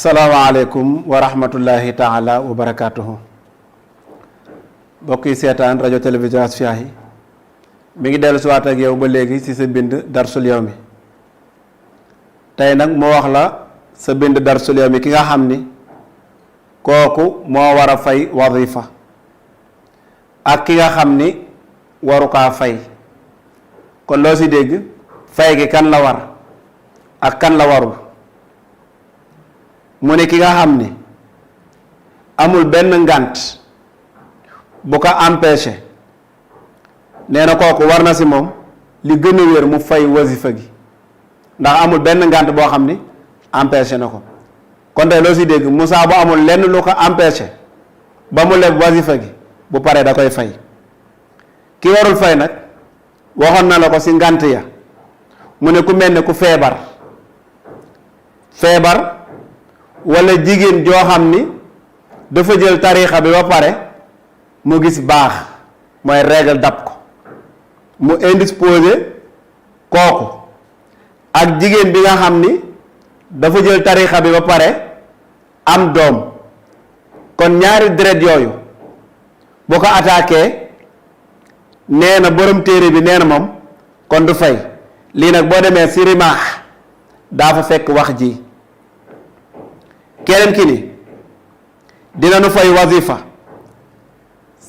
asalaamaaleykum wa rahmatullahi taala wa barakaatuhu. mbokk yi seetaan rajo télévision Asfiyahi mi ngi dellu si waat ak yow ba léegi ci sa bind darsul yawmi. tey nag moo wax la sa bind darsul yawmi ki nga xam ni kooku moo war a fay wadifa ak ki nga xam ni waru kaa fay. kon loo si dégg fay gi kan la war ak kan la warul. mu ne ki nga xam ni amul benn ngànt bu ko empêché nee na kooku war na si moom li gën a wér mu fay wasifa gi ndax amul benn ngànt boo xam ni empêché na ko. kon tey loo si dégg Moussa bu amul lenn lu ko empêché ba mu leb wasifa gi bu paree da koy fay. ki warul fay nag waxoon na la ko si ngànt ya mu ne ku mel ne ku feebar wala jigéen joo xam ni dafa jël tariixa bi ba pare mu gis baax mooy règle dab ko mu indisposé kooku ak jigéen bi nga xam ni dafa jël tariixa bi ba pare am doom. kon ñaari deret yooyu bu ko attaqué nee na borom téere bi nee na moom kon du fay. lii nag boo demee si rimaax daa fa fekk wax ji. keneen ki ni dina nu fay wazifa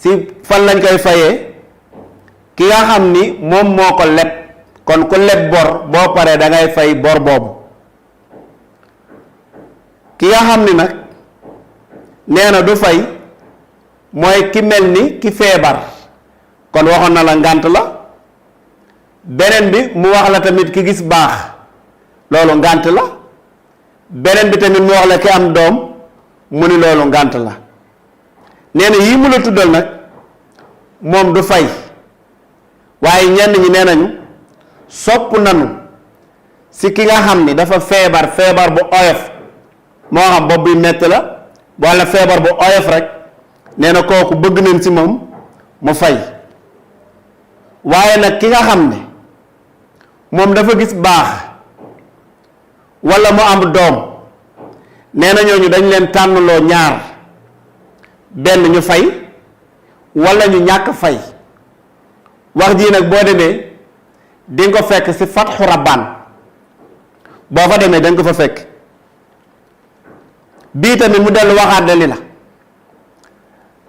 si fan lañ koy fayee ki nga xam ni moom moo ko leb. kon ku leb bor boo paree da ngay fay bor boobu. ki nga xam ni nag nee na du fay mooy ki mel ni ki feebar. kon waxoon na la ngànt la. beneen bi mu wax la tamit ki gis baax loolu ngànt la. beneen bi tamit mu wax la ki am doom mu ni loolu ngànt la. nee na yii mu la tuddal nag moom du fay waaye ñenn ñi nee nañu sopp nanu si ki nga xam ni dafa feebar bu oyof moo xam bopp bi metti la walla feebar bu oyof rek nee na kooku bëgg nañ si moom mu fay. waaye nag ki nga xam ne moom dafa gis baax walla mu am doom nee na ñooñu dañ leen tànnloo ñaar benn ñu fay walla ñu ñàkk fay. wax jii nag boo demee di nga ko fekk ci Fatxu Rabbaan boo fa demee dañ ko fa fekk. bii tamit mu dellu waxaat li la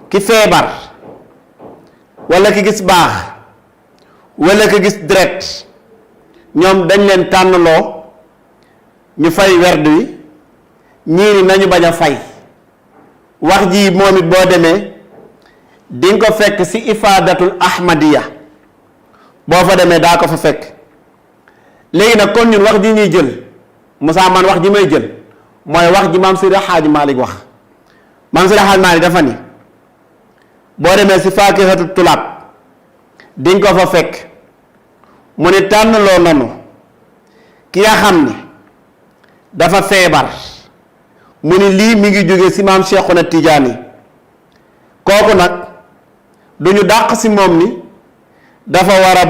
ki feebar walla ki gis baax walla ki gis deret ñoom dañ leen tànnloo ñu fay werd wi ñii ni nañu bañ a fay. wax ji moom it boo demee di nga ko fekk ci ifaadatul ahmadiya boo fa demee daa ko fa fekk. léegi nag kon ñun wax ji ñuy jël Moussa man wax ji may jël mooy wax ji maam Seydi Xaaji Maalik wax. maam Seydi Xaaji Maalik dafa ni boo demee ci faakihatu tulaab di nga ko fa fekk mu ne tànnloo nanu ki nga xam ni dafa feebar mu ni lii mi ngi jóge ci maam Cheikhuna Tijaani kooku nag du ñu dàq ci moom ni dafa war a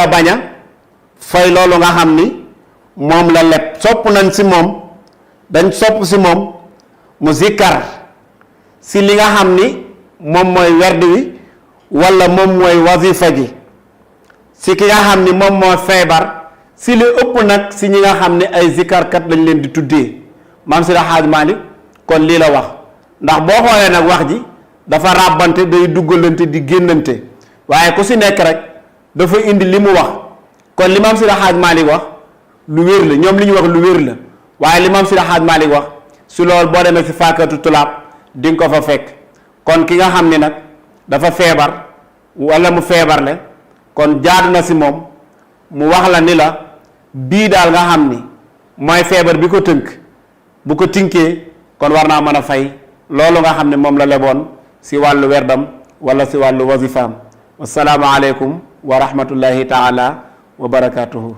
bañ a fay loolu nga xam ni moom la leb. sopp nañ ci moom dañ sopp ci moom mu zikkar ci li nga xam ni moom mooy werd wi walla moom mooy wazifa gi ci ki nga xam ni moom moo feebar ci li ëpp nag ci ñi nga xam ne ay zikarkat lañ leen di tuddee. maam Seydi Hadji Malick kon lii la wax ndax boo xoolee nag wax ji dafa ràbbante day duggalante di génnante waaye ku ci nekk rek dafa indi li mu wax. kon li maam Seydi Hadji Malick wax lu wér la ñoom li ñu wax lu wér la waaye li maam Seydi Hadji Malick wax ci loolu boo demee ci faakatu tulaab di nga ko fa fekk. kon ki nga xam ni nag dafa feebar walla mu feebarle kon jaadu na ci moom mu wax la ni la bii daal nga xam ni mooy feebar bi ko tënk bu ko tinkee kon war naa mën a fay loolu nga xam ne moom la leboon ci wàllu werdam walla ci wàllu wazifaam. wassalaamu aleykum wa rahmatullahi taala wa barakaatuhu.